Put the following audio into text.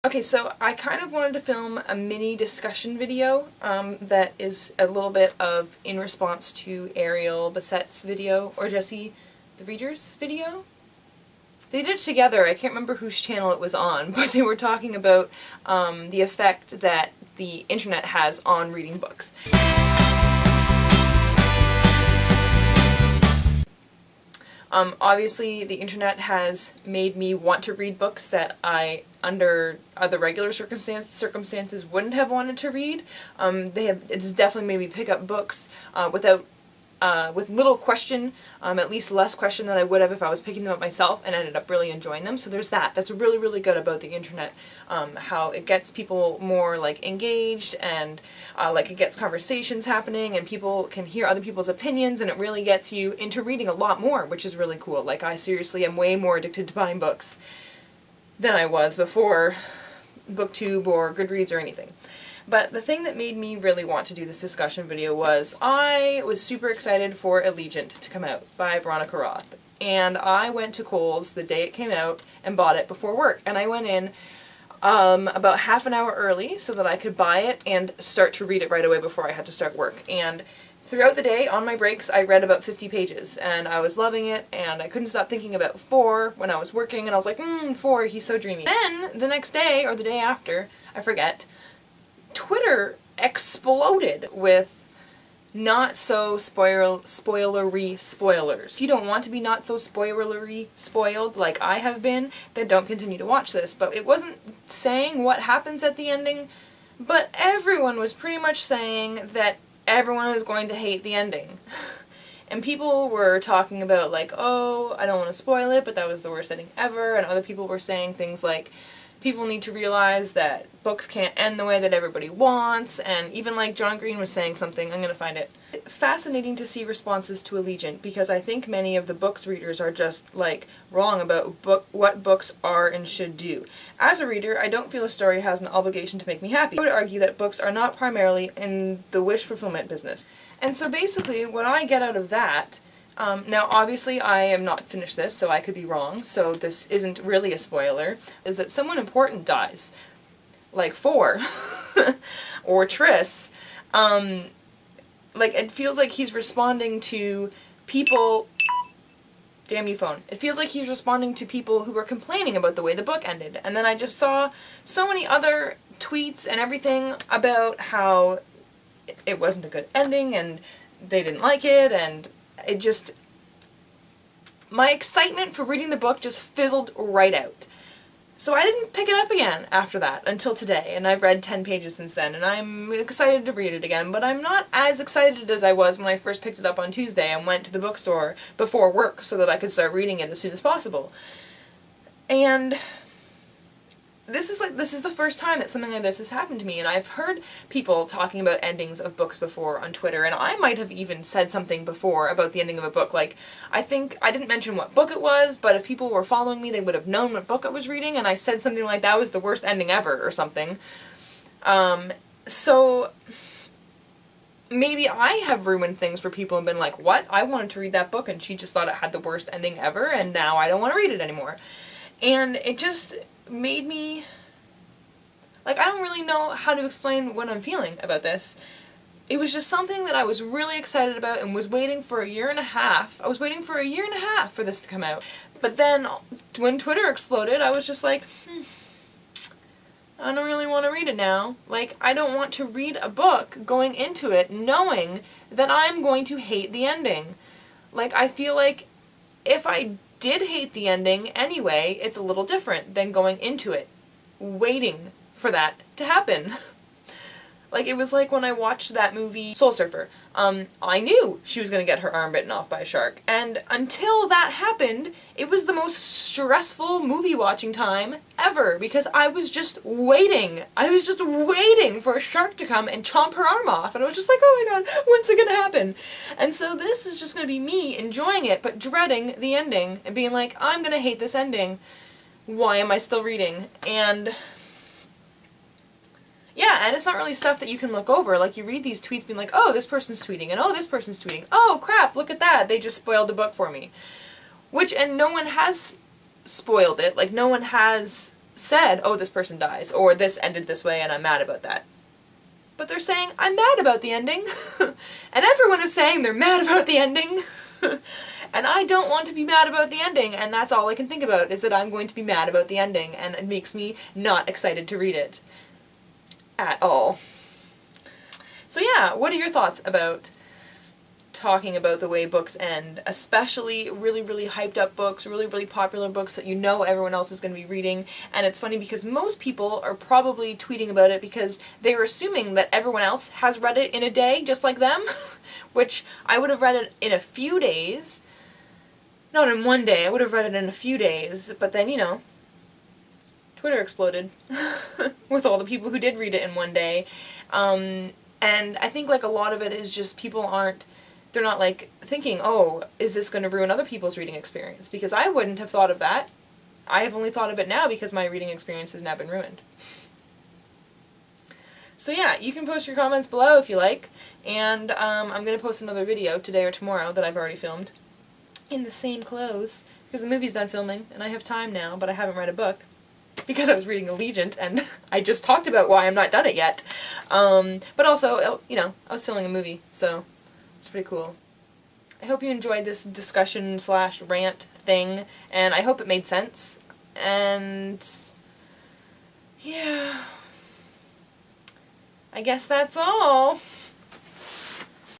Okay, so I kind of wanted to film a mini discussion video that is a little bit of in response to Ariel Bassett's video, or Jesse the Reader's video. They did it together. I can't remember whose channel it was on, but they were talking about the effect that the internet has on reading books. Obviously, the internet has made me want to read books that I, under other regular circumstances, wouldn't have wanted to read. It has definitely made me pick up books with little question, at least less question than I would have if I was picking them up myself, and ended up really enjoying them. So there's that. That's really, really good about the internet, how it gets people more, like, engaged, and, like, it gets conversations happening, and people can hear other people's opinions, and it really gets you into reading a lot more, which is really cool. Like, I seriously am way more addicted to buying books than I was before BookTube or Goodreads or anything. But the thing that made me really want to do this discussion video was I was super excited for Allegiant to come out by Veronica Roth. And I went to Kohl's the day it came out and bought it before work. And I went in about half an hour early so that I could buy it and start to read it right away before I had to start work. And throughout the day, on my breaks, I read about 50 pages, and I was loving it, and I couldn't stop thinking about 4 when I was working, and I was like, 4, he's so dreamy. Then, the next day, or the day after, I forget, Twitter exploded with not so spoilery spoilers. If you don't want to be not so spoilery spoiled like I have been, then don't continue to watch this. But it wasn't saying what happens at the ending, but everyone was pretty much saying that everyone was going to hate the ending. And people were talking about, like, oh, I don't want to spoil it, but that was the worst ending ever, and other people were saying things like, people need to realize that books can't end the way that everybody wants, and even like John Green was saying something, I'm gonna find it. Fascinating to see responses to Allegiant, because I think many of the books readers are just, like, wrong about what books are and should do. As a reader, I don't feel a story has an obligation to make me happy. I would argue that books are not primarily in the wish fulfillment business. And so basically, what I get out of that, now obviously I am not finished this, so I could be wrong, so this isn't really a spoiler, is that someone important dies. Like 4. Or Triss. Like, it feels like he's responding to people... Damn you, phone. It feels like he's responding to people who were complaining about the way the book ended. And then I just saw so many other tweets and everything about how it wasn't a good ending, and they didn't like it, and it just... my excitement for reading the book just fizzled right out. So I didn't pick it up again after that until today, and I've read 10 pages since then, and I'm excited to read it again, but I'm not as excited as I was when I first picked it up on Tuesday and went to the bookstore before work so that I could start reading it as soon as possible. And this is the first time that something like this has happened to me, and I've heard people talking about endings of books before on Twitter, and I might have even said something before about the ending of a book. Like, I think I didn't mention what book it was, but if people were following me, they would have known what book I was reading, and I said something like that was the worst ending ever, or something. So maybe I have ruined things for people and been like, what? I wanted to read that book, and she just thought it had the worst ending ever, and now I don't want to read it anymore. And it just made me, like, I don't really know how to explain what I'm feeling about this. It was just something that I was really excited about and was waiting for a year and a half. I was waiting for a year and a half for this to come out. But then, when Twitter exploded, I was just like, I don't really want to read it now. Like, I don't want to read a book going into it knowing that I'm going to hate the ending. Like, I feel like if I did hate the ending anyway, it's a little different than going into it waiting for that to happen. Like, it was like when I watched that movie Soul Surfer. I knew she was going to get her arm bitten off by a shark, and until that happened, it was the most stressful movie watching time ever, because I was just waiting. I was just waiting for a shark to come and chomp her arm off, and I was just like, oh my god, when's it going to happen? And so this is just going to be me enjoying it, but dreading the ending, and being like, I'm going to hate this ending. Why am I still reading? And yeah, and it's not really stuff that you can look over. Like, you read these tweets being like, oh, this person's tweeting, and oh, this person's tweeting. Oh, crap, look at that, they just spoiled the book for me. Which, and no one has spoiled it. Like, no one has said, oh, this person dies, or this ended this way and I'm mad about that. But they're saying, I'm mad about the ending. And everyone is saying they're mad about the ending. And I don't want to be mad about the ending, and that's all I can think about, is that I'm going to be mad about the ending, and it makes me not excited to read it. At all. So yeah, what are your thoughts about talking about the way books end, especially really, really hyped up books, really, really popular books that you know everyone else is going to be reading? And it's funny because most people are probably tweeting about it because they're assuming that everyone else has read it in a day, just like them, which I would have read it in a few days. Not in one day, I would have read it in a few days, but then, you know, Twitter exploded with all the people who did read it in one day. And I think, like, a lot of it is just people they're not, like, thinking, oh, is this going to ruin other people's reading experience? Because I wouldn't have thought of that. I have only thought of it now because my reading experience has now been ruined. So yeah, you can post your comments below if you like, and I'm going to post another video today or tomorrow that I've already filmed in the same clothes, because the movie's done filming, and I have time now, but I haven't read a book, because I was reading Allegiant, and I just talked about why I'm not done it yet. But also, you know, I was filming a movie, so it's pretty cool. I hope you enjoyed this discussion / rant thing, and I hope it made sense, and yeah, I guess that's all.